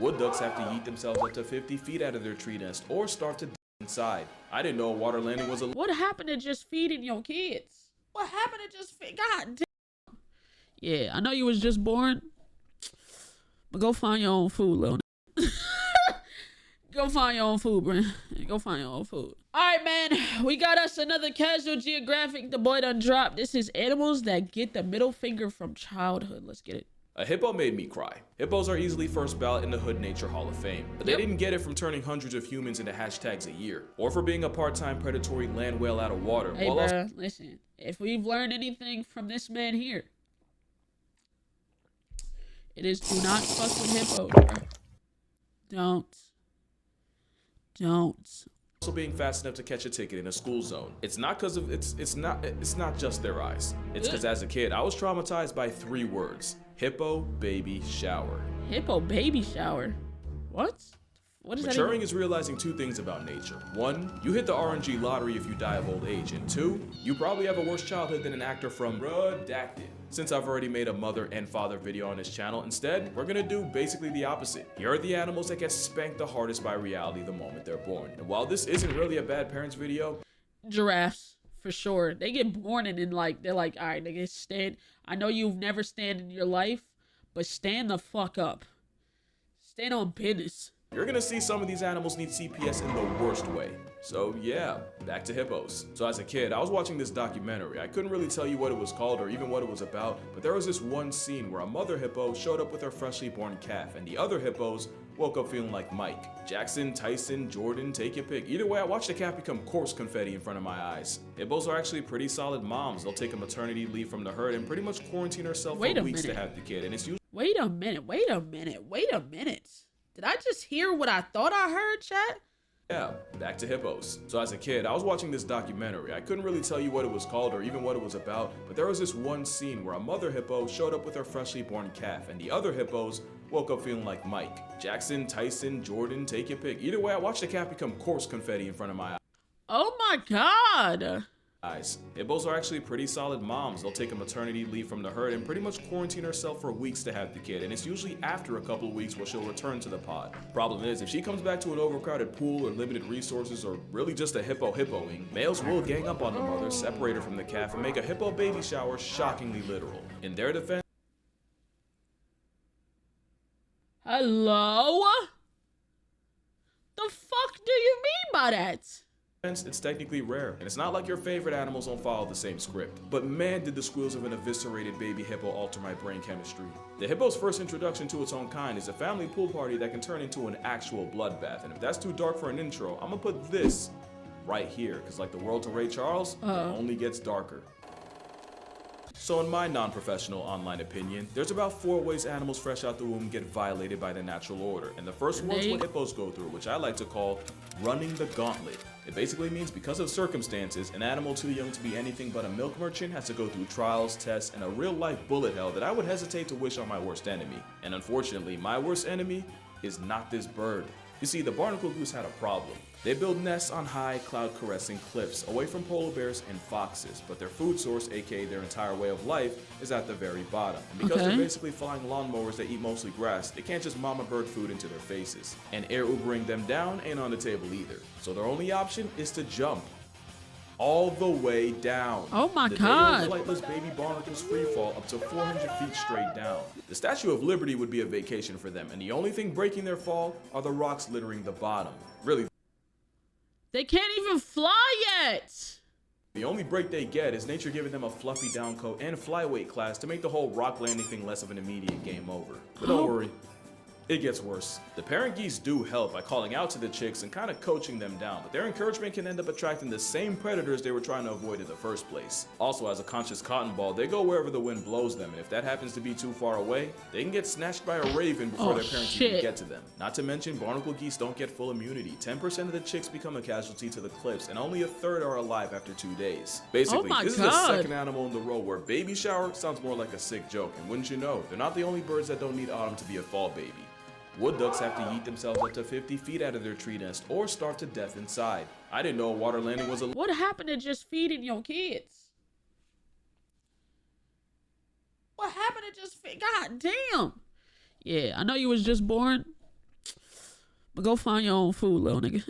Wood ducks have to yeet themselves up to 50 feet out of their tree nest or starve to death inside. I didn't know water landing was a... What happened to just feeding your kids? What happened to just feed? God damn. Yeah, I know you was just born, but go find your own food, little Go find your own food, Brent. Go find your own food. All right, man. We got us another casual geographic. The boy done dropped. This is animals that get the middle finger from childhood. Let's get it. A hippo made me cry. Hippos are easily first ballot in the Hood Nature Hall of Fame, but they didn't get it from turning hundreds of humans into hashtags a year, or for being a part-time predatory land whale out of water. Hey, bro, listen. If we've learned anything from this man here, it is do not fuck with hippos, bro. Don't. Also being fast enough to catch a ticket in a school zone. It's not because of it's not just their eyes. It's because as a kid I was traumatized by 3 words: hippo baby shower. Hippo baby shower? What? What is that? Maturing is realizing 2 things about nature. 1, you hit the RNG lottery if you die of old age, and 2, you probably have a worse childhood than an actor from Redacted. Since I've already made a mother and father video on this channel, instead, we're gonna do basically the opposite. Here are the animals that get spanked the hardest by reality the moment they're born. And while this isn't really a bad parents video, giraffes, for sure. They get born and then they're like, all right, they get stand. I know you've never stand in your life, but stand the fuck up. Stand on business. You're gonna see some of these animals need CPS in the worst way. So yeah, back to hippos. So as a kid, I was watching this documentary. I couldn't really tell you what it was called or even what it was about, but there was this one scene where a mother hippo showed up with her freshly born calf, and the other hippos woke up feeling like Mike. Jackson, Tyson, Jordan, take your pick. Either way, I watched the calf become corpse confetti in front of my eyes. Hippos are actually pretty solid moms. They'll take a maternity leave from the herd and pretty much quarantine herself for weeks to have the kid, and it's usually— Wait a minute. Did I just hear what I thought I heard, chat? Yeah, back to hippos. So as a kid, I was watching this documentary. I couldn't really tell you what it was called or even what it was about, but there was this one scene where a mother hippo showed up with her freshly born calf, and the other hippos woke up feeling like Mike. Jackson, Tyson, Jordan, take your pick. Either way, I watched the calf become corpse confetti in front of my eyes. Oh my God. Hippos are actually pretty solid moms. They'll take a maternity leave from the herd and pretty much quarantine herself for weeks to have the kid, and it's usually after a couple of weeks where she'll return to the pod. Problem is, if she comes back to an overcrowded pool or limited resources or really just a hippoing, males will gang up on the mother, separate her from the calf, and make a hippo baby shower shockingly literal. In their defense— Hello? The fuck do you mean by that? it's technically rare, and it's not like your favorite animals don't follow the same script. But man, did the squeals of an eviscerated baby hippo alter my brain chemistry. The hippo's first introduction to its own kind is a family pool party that can turn into an actual bloodbath, and if that's too dark for an intro, I'm gonna put this right here, because like the world to Ray Charles, it only gets darker. So in my non-professional online opinion, there's about 4 ways animals fresh out the womb get violated by the natural order, and the first one's what hippos go through, which I like to call running the gauntlet. It basically means because of circumstances, an animal too young to be anything but a milk merchant has to go through trials, tests, and a real-life bullet hell that I would hesitate to wish on my worst enemy. And unfortunately, my worst enemy is not this bird. You see, the barnacle goose had a problem. They build nests on high, cloud-caressing cliffs, away from polar bears and foxes, but their food source, aka their entire way of life, is at the very bottom. And because they're basically flying lawnmowers that eat mostly grass, they can't just mama bird food into their faces. And air Ubering them down ain't on the table either. So their only option is to jump. All the way down. Oh my God. The flightless baby barnacles free fall up to 400 feet straight down. The Statue of Liberty would be a vacation for them, and the only thing breaking their fall are the rocks littering the bottom. Really, they can't even fly yet. the only break they get is nature giving them a fluffy down coat and flyweight class to make the whole rock landing thing less of an immediate game over. But don't worry, it gets worse. The parent geese do help by calling out to the chicks and kind of coaching them down, but their encouragement can end up attracting the same predators they were trying to avoid in the first place. Also, as a conscious cotton ball, they go wherever the wind blows them, and if that happens to be too far away, they can get snatched by a raven before their parents even get to them. Not to mention, barnacle geese don't get full immunity. 10% of the chicks become a casualty to the cliffs, and only a third are alive after 2 days. Basically, this is the second animal in the row where baby shower sounds more like a sick joke, and wouldn't you know, they're not the only birds that don't need autumn to be a fall baby. Wood ducks have to yeet themselves up to 50 feet out of their tree nest or starve to death inside. I didn't know water landing was a— What happened to just feeding your kids? What happened to just feed? God damn. Yeah, I know you was just born, But go find your own food, little nigga.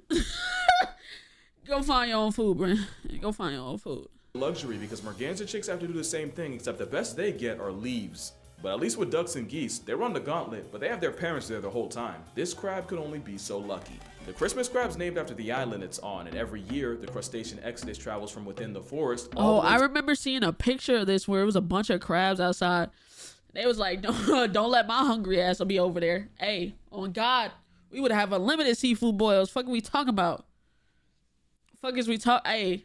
Go find your own food, bro. Go find your own food. Luxury because merganser chicks have to do the same thing, except the best they get are leaves. But at least with ducks and geese, they run the gauntlet, but they have their parents there the whole time. This crab could only be so lucky. The Christmas crab's named after the island it's on, and every year, the crustacean exodus travels from within the forest. I remember seeing a picture of this where it was a bunch of crabs outside. They was like, don't let my hungry ass be over there. Hey, on God, we would have unlimited seafood boils. Fuck are we talking about? Fuck is we talk? Hey.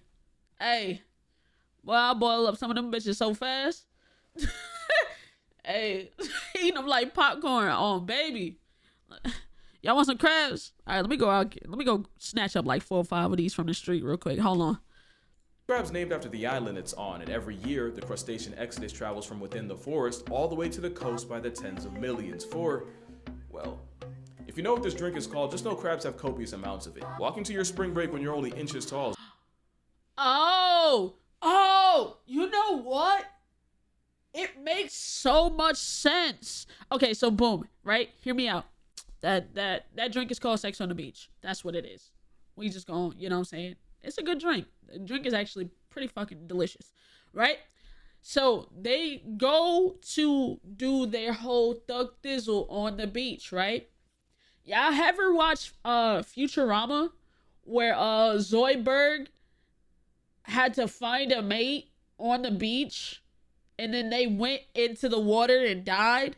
Well, I'll boil up some of them bitches so fast. Hey, eating them like popcorn on baby. Y'all want some crabs? All right, let me go snatch up like 4 or 5 of these from the street real quick. Hold on. Crab's named after the island it's on, and every year, the crustacean exodus travels from within the forest all the way to the coast by the tens of millions for, well, if you know what this drink is called, just know crabs have copious amounts of it. Walking to your spring break when you're only inches tall. Oh, you know what? It makes so much sense. Okay, so boom, right? Hear me out. That drink is called Sex on the Beach. That's what it is. We just go, you know what I'm saying? It's a good drink. The drink is actually pretty fucking delicious, right? So they go to do their whole thug thizzle on the beach, right? Y'all ever watch Futurama where Zoidberg had to find a mate on the beach and then they went into the water and died?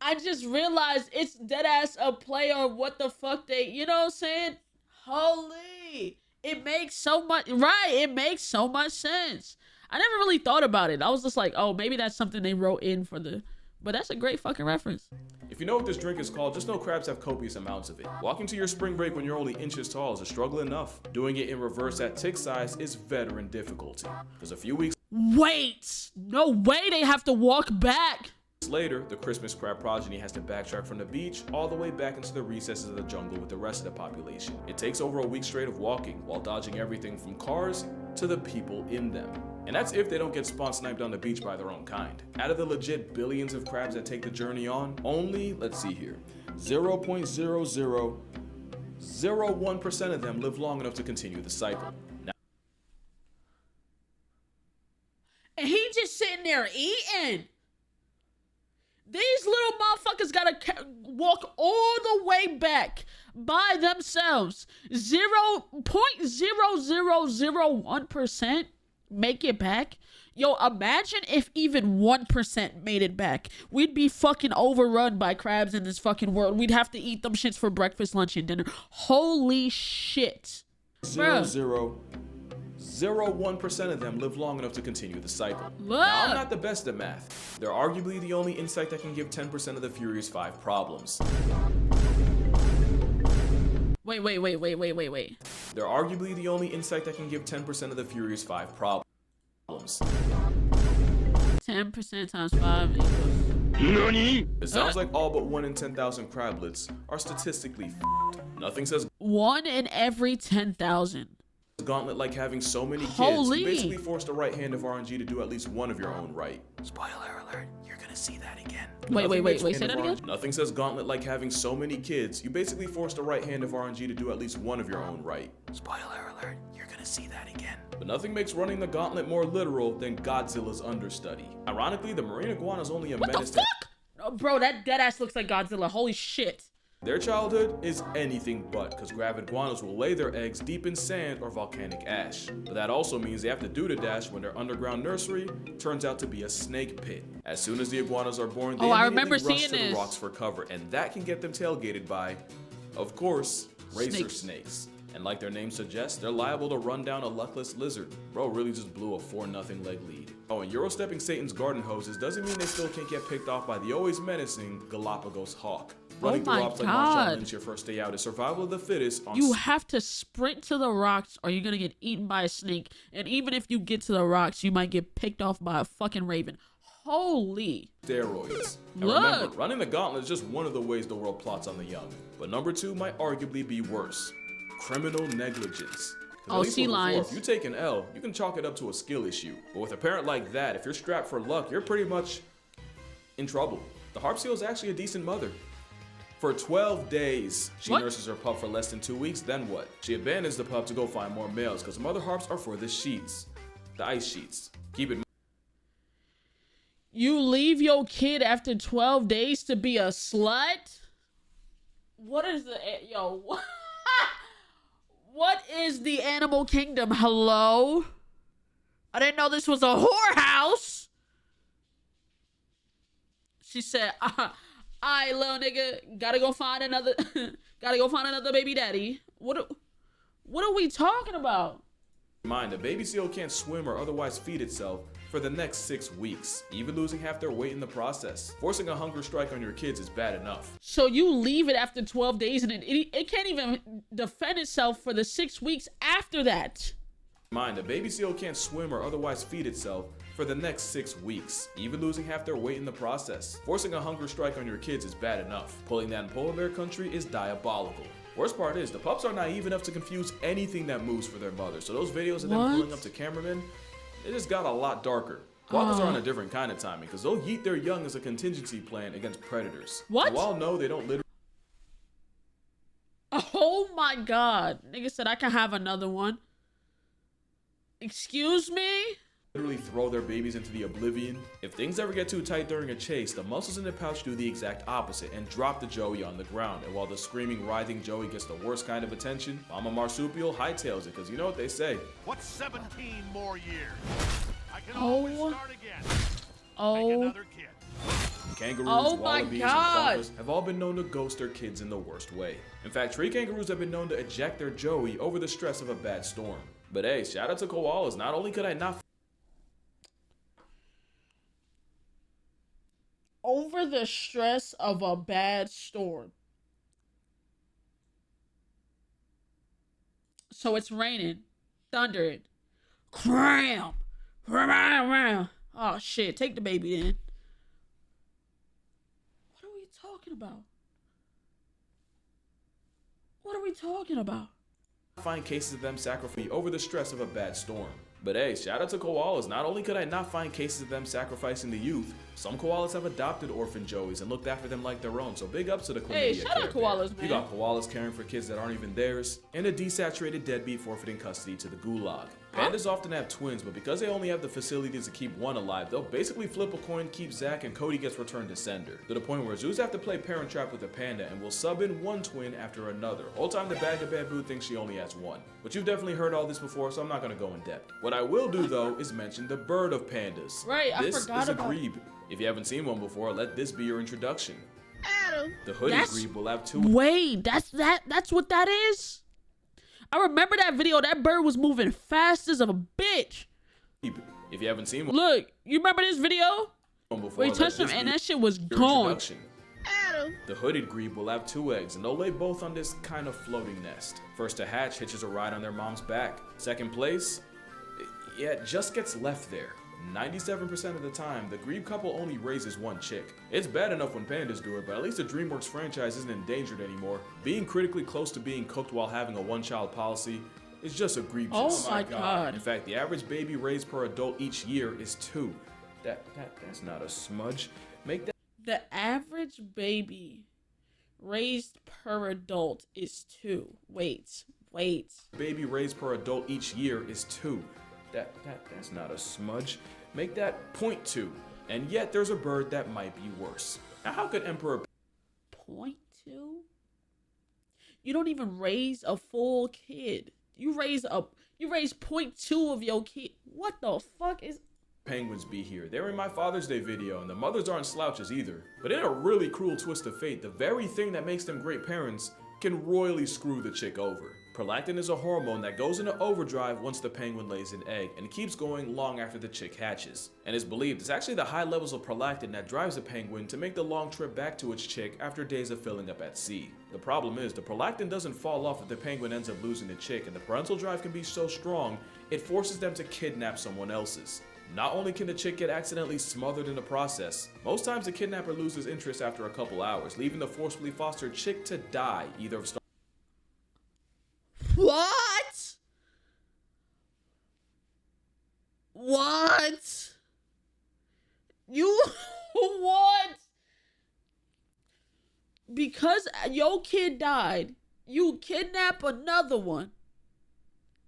I just realized it's dead ass a play on what the fuck they, you know what I'm saying? Holy, it makes so much, right? It makes so much sense. I never really thought about it. I was just like, oh, maybe that's something they wrote in for the, but that's a great fucking reference. If you know what this drink is called, just know crabs have copious amounts of it. Walking to your spring break when you're only inches tall is a struggle enough. Doing it in reverse at tick size is veteran difficulty. Because a few weeks Wait, no way they have to walk back. later, the Christmas crab progeny has to backtrack from the beach all the way back into the recesses of the jungle with the rest of the population. It takes over a week straight of walking while dodging everything from cars to the people in them. And that's if they don't get spawn sniped on the beach by their own kind. Out of the legit billions of crabs that take the journey on, only, let's see here, 0.0001% of them live long enough to continue the cycle. Now, And he just sitting there eating. These little motherfuckers gotta walk all the way back by themselves. 0.0001% make it back. Yo, imagine if even 1% made it back. We'd be fucking overrun by crabs in this fucking world. We'd have to eat them shits for breakfast, lunch, and dinner. Holy shit. 0.001% of them live long enough to continue the cycle. Look. Now, I'm not the best at math. They're arguably the only insect that can give 10% of the Furious 5 problems. Wait. They're arguably the only insect that can give 10% of the Furious 5 problems. 10% times 5 equals... Nani? It sounds like all but 1 in 10,000 crablets are statistically f***ed. Nothing says 1 in every 10,000. gauntlet like having so many kids. Holy. You basically forced a right hand of RNG to do at least one of your own right. Spoiler alert, you're gonna see that again. Wait, say that again? Nothing says gauntlet like having so many kids. You basically forced a right hand of RNG to do at least one of your own right. Spoiler alert, you're gonna see that again. But nothing makes running the gauntlet more literal than Godzilla's understudy. Ironically, the marine iguana is only a menace to... Oh, bro, that deadass looks like Godzilla. Holy shit. Their childhood is anything but, because gravid iguanas will lay their eggs deep in sand or volcanic ash. But that also means they have to do the dash when their underground nursery turns out to be a snake pit. As soon as the iguanas are born, they immediately rush to the rocks for cover, and that can get them tailgated by, of course, racer snakes. And like their name suggests, they're liable to run down a luckless lizard. Bro really just blew a 4-0 leg lead. Oh, and Euro-stepping Satan's garden hoses doesn't mean they still can't get picked off by the always menacing Galapagos hawk. Running through rocks like Marshawn Lynch your first day out is survival of the fittest. You have to sprint to the rocks or you're gonna get eaten by a snake. And even if you get to the rocks, you might get picked off by a fucking raven. Holy. Steroids. And remember, running the gauntlet is just one of the ways the world plots on the young. But number 2 might arguably be worse. Criminal negligence. Oh, sea lions. If you take an L, you can chalk it up to a skill issue. But with a parent like that, if you're strapped for luck, you're pretty much in trouble. The harp seal is actually a decent mother. For 12 days, she What? nurses her pup for less than 2 weeks, then what? She abandons the pup to go find more males because the mother harps are for the sheets. The ice sheets. Keep it. You leave your kid after 12 days to be a slut? What is the... Yo, what is the animal kingdom? Hello? I didn't know this was a whorehouse. She said, "I little nigga, gotta go find another, baby daddy." What are we talking about? Mind, a baby seal can't swim or otherwise feed itself for the next 6 weeks, even losing half their weight in the process. Forcing a hunger strike on your kids is bad enough. So you leave it after 12 days and it can't even defend itself for the 6 weeks after that. Mind, a baby seal can't swim or otherwise feed itself for the next 6 weeks, even losing half their weight in the process. Forcing a hunger strike on your kids is bad enough. Pulling that in polar bear country is diabolical. Worst part is, the pups are naive enough to confuse anything that moves for their mother. So those videos of them pulling up to cameramen, it just got a lot darker. Koalas are on a different kind of timing, because they'll yeet their young as a contingency plan against predators. What? You all know they don't literally... Oh my god. Nigga said I can have another one. Excuse me? Literally throw their babies into the oblivion. If things ever get too tight during a chase, the muscles in the pouch do the exact opposite and drop the joey on the ground. And while the screaming, writhing joey gets the worst kind of attention, Mama Marsupial hightails it, because you know what they say. What's 17 more years? I can Oh. always start again. Make Oh. another kid. Kangaroos, Oh my wallabies, God. and quokkas have all been known to ghost their kids in the worst way. In fact, tree kangaroos have been known to eject their joey over the stress of a bad storm. But hey, shout out to koalas. Not only could I not Over the stress of a bad storm. So it's raining, thundering, cram. Oh shit, take the baby then. What are we talking about? What are we talking about? find cases of them sacrificing over the stress of a bad storm. But hey, shout out to koalas. Not only could I not find cases of them sacrificing the youth, some koalas have adopted orphan joeys and looked after them like their own. So big ups to the chlamydia Hey, shout out care koalas, bear. man. You got koalas caring for kids that aren't even theirs, and a desaturated deadbeat forfeiting custody to the gulag. Pandas often have twins, but because they only have the facilities to keep one alive, they'll basically flip a coin, keep Zach, and Cody gets returned to sender. To the point where zoos have to play parent trap with a panda and will sub in one twin after another. Whole time the bag of bamboo thinks she only has one. But you've definitely heard all this before, so I'm not gonna go in depth. What I will do though is mention the bird of pandas. Right, I this forgot is a about- grebe. If you haven't seen one before, let this be your introduction. Adam. The hooded That's- grebe will have two. Wait, that's what that is? I remember that video. That bird was moving fast as a bitch. If you haven't seen one Look, you remember this video? before, Where he let touched him this and be that shit was your gone. introduction. The hooded grebe will have 2 eggs, and they'll lay both on this kind of floating nest. First to hatch hitches a ride on their mom's back. Second place, yeah, it just gets left there. 97% of the time, the grebe couple only raises 1 chick. It's bad enough when pandas do it, but at least the DreamWorks franchise isn't endangered anymore. Being critically close to being cooked while having a 1-child policy is just egregious. Oh my God. In fact, the average baby raised per adult each year is 2. That's not a smudge. Make that The average baby raised per adult is 2. Wait. baby raised per adult each year is 2. That's not a smudge. Make that 0.2. And yet there's a bird that might be worse. Now how could Emperor 0.2? You don't even raise a full kid. You raise 0.2 of your kid. What the fuck is... penguins be here? They were in my Father's Day video, and the mothers aren't slouches either. But in a really cruel twist of fate, the very thing that makes them great parents can royally screw the chick over. Prolactin is a hormone that goes into overdrive once the penguin lays an egg and keeps going long after the chick hatches. And it's believed it's actually the high levels of prolactin that drives the penguin to make the long trip back to its chick after days of filling up at sea. The problem is the prolactin doesn't fall off if the penguin ends up losing the chick, and the parental drive can be so strong it forces them to kidnap someone else's. Not only can the chick get accidentally smothered in the process, most times the kidnapper loses interest after a couple hours, leaving the forcibly fostered chick to die either of What? You... What? because your kid died, you kidnap another one.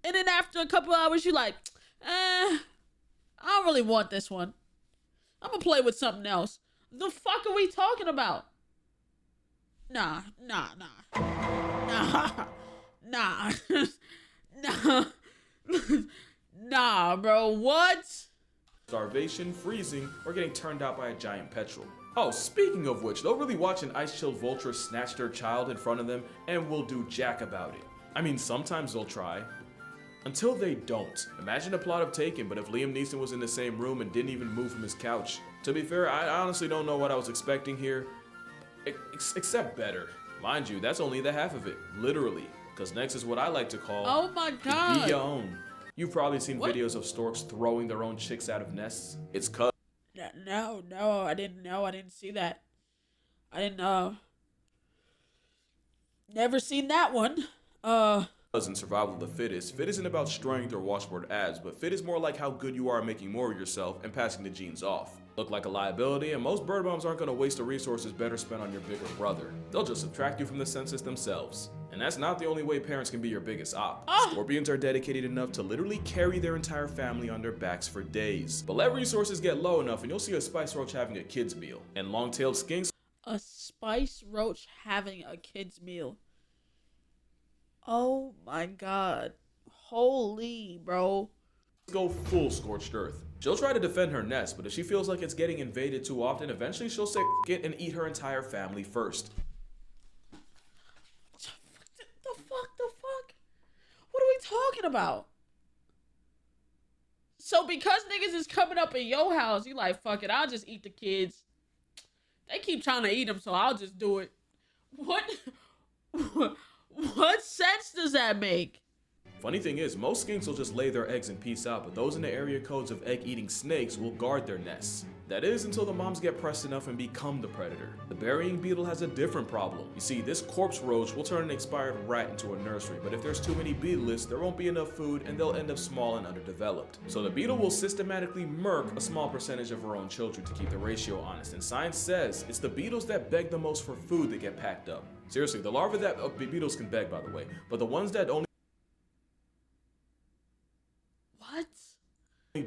And then after a couple hours, you like, I don't really want this one. I'm gonna play with something else. The fuck are we talking about? Nah. Nah, bro, what? Starvation, freezing, or getting turned out by a giant petrel. Oh, speaking of which, they'll really watch an ice-chilled vulture snatch their child in front of them and will do jack about it. I mean, sometimes they'll try. Until they don't. Imagine the plot of Taken, but if Liam Neeson was in the same room and didn't even move from his couch. To be fair, I honestly don't know what I was expecting here. Except better. Mind you, that's only the half of it. Literally. Because next is what I like to call... Oh my god. Be your own. You've probably seen videos of storks throwing their own chicks out of nests. It's cut. No, I didn't know. I didn't see that. I didn't never seen that one. In survival of the fittest, fit isn't about strength or washboard abs, but fit is more like how good you are at making more of yourself and passing the genes off. Look like a liability, and most bird moms aren't going to waste the resources better spent on your bigger brother. They'll just subtract you from the census themselves. And that's not the only way parents can be your biggest op. Scorpions are dedicated enough to literally carry their entire family on their backs for days. But let resources get low enough and you'll see a spice roach having a kid's meal. And long-tailed skinks... A spice roach having a kid's meal. Oh my god. Holy, bro. Go full scorched earth. She'll try to defend her nest, but if she feels like it's getting invaded too often, eventually she'll say it and eat her entire family first. The fuck? What are we talking about? So because niggas is coming up in your house, you like, fuck it, I'll just eat the kids. They keep trying to eat them, so I'll just do it. What sense does that make? Funny thing is, most skinks will just lay their eggs and peace out, but those in the area codes of egg-eating snakes will guard their nests. That is, until the moms get pressed enough and become the predator. The burying beetle has a different problem. You see, this corpse roach will turn an expired rat into a nursery, but if there's too many beetleists, there won't be enough food and they'll end up small and underdeveloped. So the beetle will systematically murk a small percentage of her own children to keep the ratio honest, and science says it's the beetles that beg the most for food that get packed up. Seriously, the larvae that beetles can beg, by the way, but the ones that only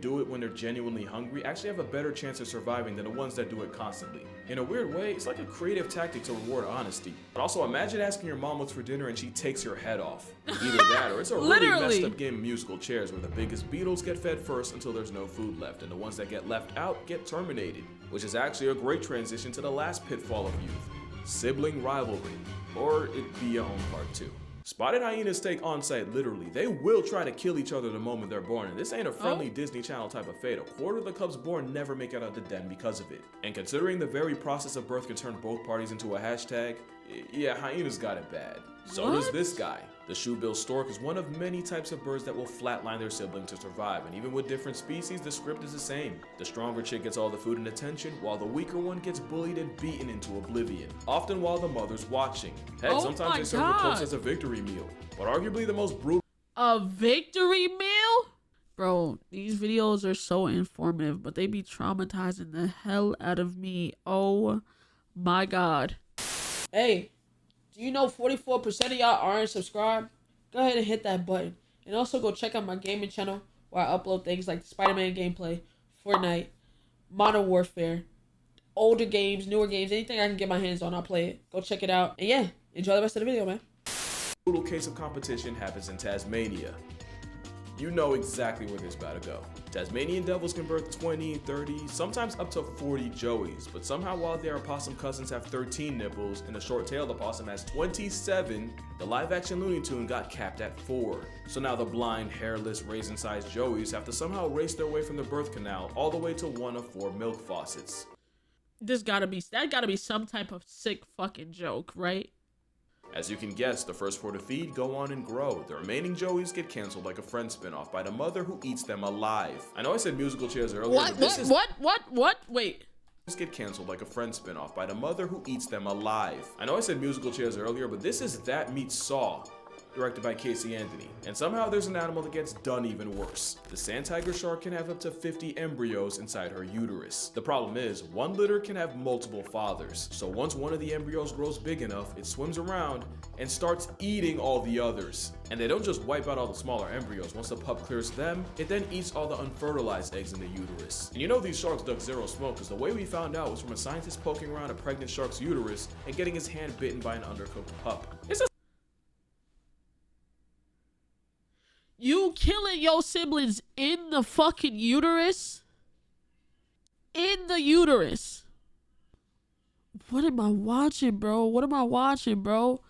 do it when they're genuinely hungry actually have a better chance of surviving than the ones that do it constantly. In a weird way, it's like a creative tactic to reward honesty. But also imagine asking your mom what's for dinner and she takes your head off. Either that or it's a really messed up game of musical chairs where the biggest beetles get fed first until there's no food left, and the ones that get left out get terminated. Which is actually a great transition to the last pitfall of youth: sibling rivalry, or it be your own part 2. Spotted hyenas take on-site literally. They will try to kill each other the moment they're born, and this ain't a friendly Disney Channel type of fate. A quarter of the cubs born never make it out of the den because of it. And considering the very process of birth can turn both parties into a hashtag, yeah, hyenas got it bad. So does this guy. The shoe-bill stork is one of many types of birds that will flatline their sibling to survive, and even with different species, the script is the same. The stronger chick gets all the food and attention, while the weaker one gets bullied and beaten into oblivion, often while the mother's watching. Heck, sometimes they serve the corpse as a victory meal, but arguably the most brutal. A victory meal? Bro, these videos are so informative, but they be traumatizing the hell out of me. Oh my god. Hey. Do you know 44% of y'all aren't subscribed? Go ahead and hit that button. And also go check out my gaming channel where I upload things like Spider-Man gameplay, Fortnite, Modern Warfare, older games, newer games, anything I can get my hands on, I'll play it. Go check it out. And yeah, enjoy the rest of the video, man. Brutal case of competition happens in Tasmania. You know exactly where this is about to go. Tasmanian devils can birth 20, 30, sometimes up to 40 joeys, but somehow while their opossum cousins have 13 nipples and the short-tailed opossum has 27, the live-action Looney Tune got capped at 4. So now the blind, hairless, raisin-sized joeys have to somehow race their way from the birth canal all the way to one of 4 milk faucets. That gotta be some type of sick fucking joke, right? As you can guess, the first 4 to feed go on and grow. The remaining joeys get canceled like a Friends spinoff by the mother who eats them alive. I know I said musical chairs earlier, What? Wait. Get canceled like a Friends spinoff by the mother who eats them alive. I know I said musical chairs earlier, but this is That Meets Saw. directed by Casey Anthony. And somehow there's an animal that gets done even worse. The sand tiger shark can have up to 50 embryos inside her uterus. The problem is, one litter can have multiple fathers. So once one of the embryos grows big enough, it swims around and starts eating all the others. And they don't just wipe out all the smaller embryos. Once the pup clears them, it then eats all the unfertilized eggs in the uterus. And you know these sharks duck zero smoke because the way we found out was from a scientist poking around a pregnant shark's uterus and getting his hand bitten by an undercooked pup. It's a You killing your siblings in the fucking uterus? In the uterus. What am I watching, bro? What am I watching, bro?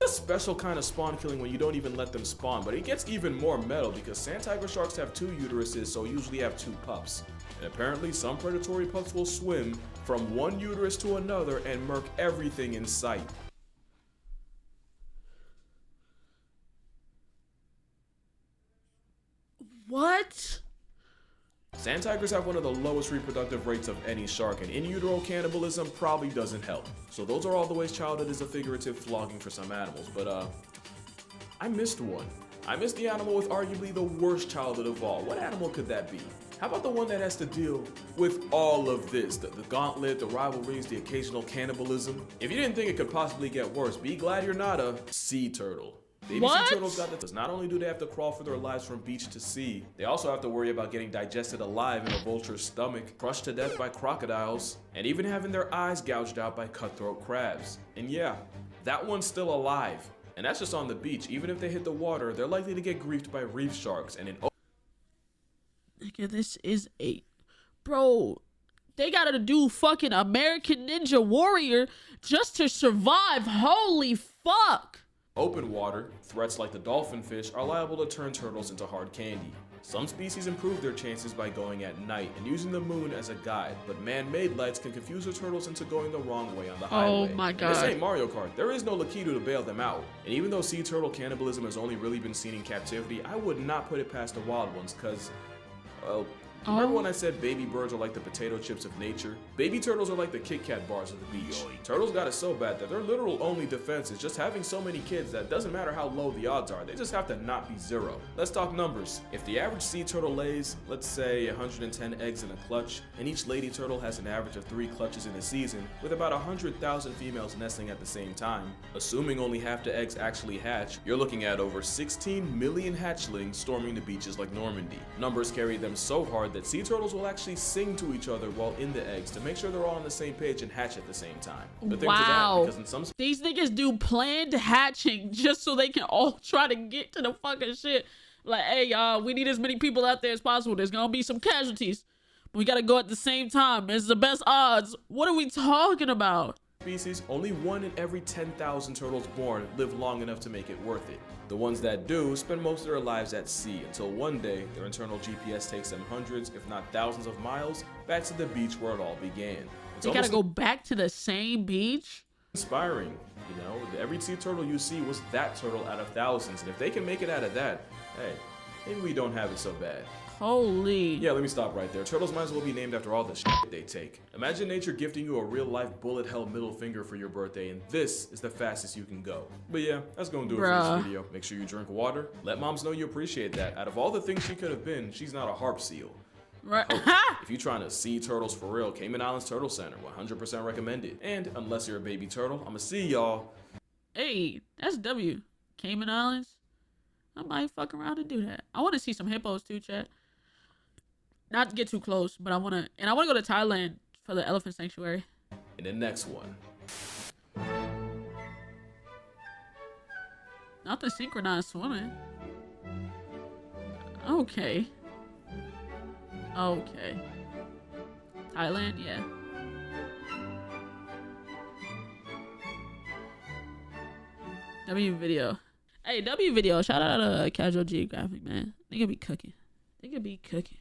a special kind of spawn killing when you don't even let them spawn, but it gets even more metal because sand tiger sharks have 2 uteruses, so usually have 2 pups. And apparently some predatory pups will swim from one uterus to another and murk everything in sight. What? Sand tigers have one of the lowest reproductive rates of any shark, and in utero cannibalism probably doesn't help. So those are all the ways childhood is a figurative flogging for some animals, but I missed one. I missed the animal with arguably the worst childhood of all. What animal could that be? How about the one that has to deal with all of this? The gauntlet, the rivalries, the occasional cannibalism? If you didn't think it could possibly get worse, be glad you're not a sea turtle. Baby sea turtles got this. Not only do they have to crawl for their lives from beach to sea, they also have to worry about getting digested alive in a vulture's stomach, crushed to death by crocodiles, and even having their eyes gouged out by cutthroat crabs. And yeah, that one's still alive. And that's just on the beach. Even if they hit the water, they're likely to get griefed by reef sharks and in Nigga, this is a... Bro, they gotta do fucking American Ninja Warrior just to survive. Holy fuck. open water, threats like the dolphin fish are liable to turn turtles into hard candy. Some species improve their chances by going at night and using the moon as a guide, but man-made lights can confuse the turtles into going the wrong way on the highway. Oh my god. This ain't Mario Kart. There is no Lakitu to bail them out. And even though sea turtle cannibalism has only really been seen in captivity, I would not put it past the wild ones, cause, well, remember when I said baby birds are like the potato chips of nature? Baby turtles are like the Kit Kat bars of the beach. Turtles got it so bad that their literal only defense is just having so many kids that it doesn't matter how low the odds are, they just have to not be 0. Let's talk numbers. If the average sea turtle lays, let's say 110 eggs in a clutch, and each lady turtle has an average of 3 clutches in a season, with about 100,000 females nesting at the same time, assuming only half the eggs actually hatch, you're looking at over 16 million hatchlings storming the beaches like Normandy. Numbers carry them so hard that sea turtles will actually sing to each other while in the eggs to make sure they're all on the same page and hatch at the same time. But wow. Because in some these niggas do planned hatching just so they can all try to get to the fucking shit. Like, hey, y'all, we need as many people out there as possible. There's gonna be some casualties, but we gotta go at the same time. It's the best odds. What are we talking about? Species, only 1 in every 10,000 turtles born live long enough to make it worth it. The ones that do spend most of their lives at sea until one day their internal GPS takes them hundreds, if not thousands of miles back to the beach where it all began. They gotta go back to the same beach? Inspiring, you know, every sea turtle you see was that turtle out of thousands, and if they can make it out of that, hey, maybe we don't have it so bad. Holy. Yeah, let me stop right there. Turtles might as well be named after all the shit they take. Imagine nature gifting you a real-life bullet-held middle finger for your birthday, and this is the fastest you can go. But yeah, that's gonna do it for this video. Make sure you drink water. Let moms know you appreciate that. Out of all the things she could have been, she's not a harp seal. Right. If you're trying to see turtles for real, Cayman Islands Turtle Center, 100% recommended. And unless you're a baby turtle, I'ma see y'all. Hey, that's W. Cayman Islands. I might fuck around and do that. I want to see some hippos too, chat. Not to get too close, but I want to go to Thailand for the elephant sanctuary. In the next one. Not the synchronized swimming. Okay. Okay. Thailand, yeah. W video. Hey, W video. Shout out to Casual Geographic, man. They could be cooking. They could be cooking.